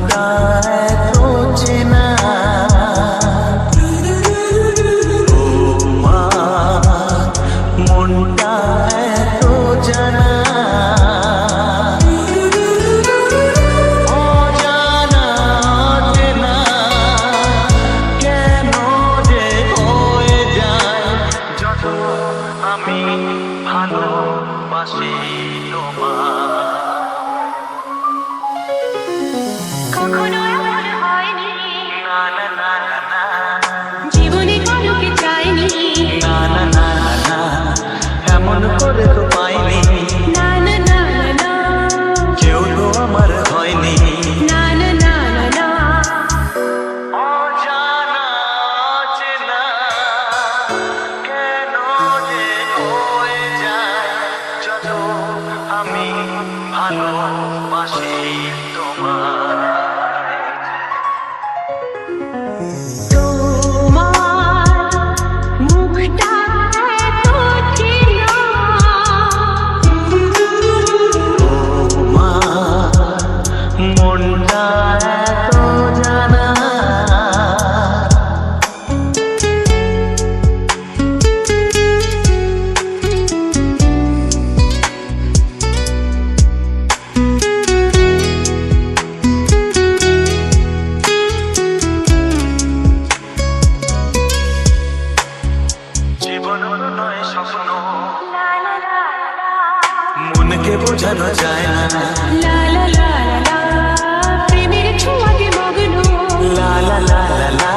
মনটা এত চেনা, ও মা মনটা এত জানা, অজানা চেনা কেন যে হয়ে যায় যত আমি ভালোবাসি তোমায়। কখনো এমন হয়নি, না না না না না, জীবনে কারোকে চাইনি, না না না না না, এমন করে তো পাইনি, না না না না না, কেউ তো আমার হয়নি। না না না না না, অজানা চেনা কেন যে হয়ে যায় যত আমি ভালোবাসি তোমায়। তোমার মুখটা এত চেনা, ও মা মনটা এত জানা, জীবন নয় স্বপ্ন, লা লা লা লা, মনকে বোঝানো যায় না, লা লা লা লা লা, প্রেমের ছোঁয়াতে মগ্ন, লা লা লা লা লা।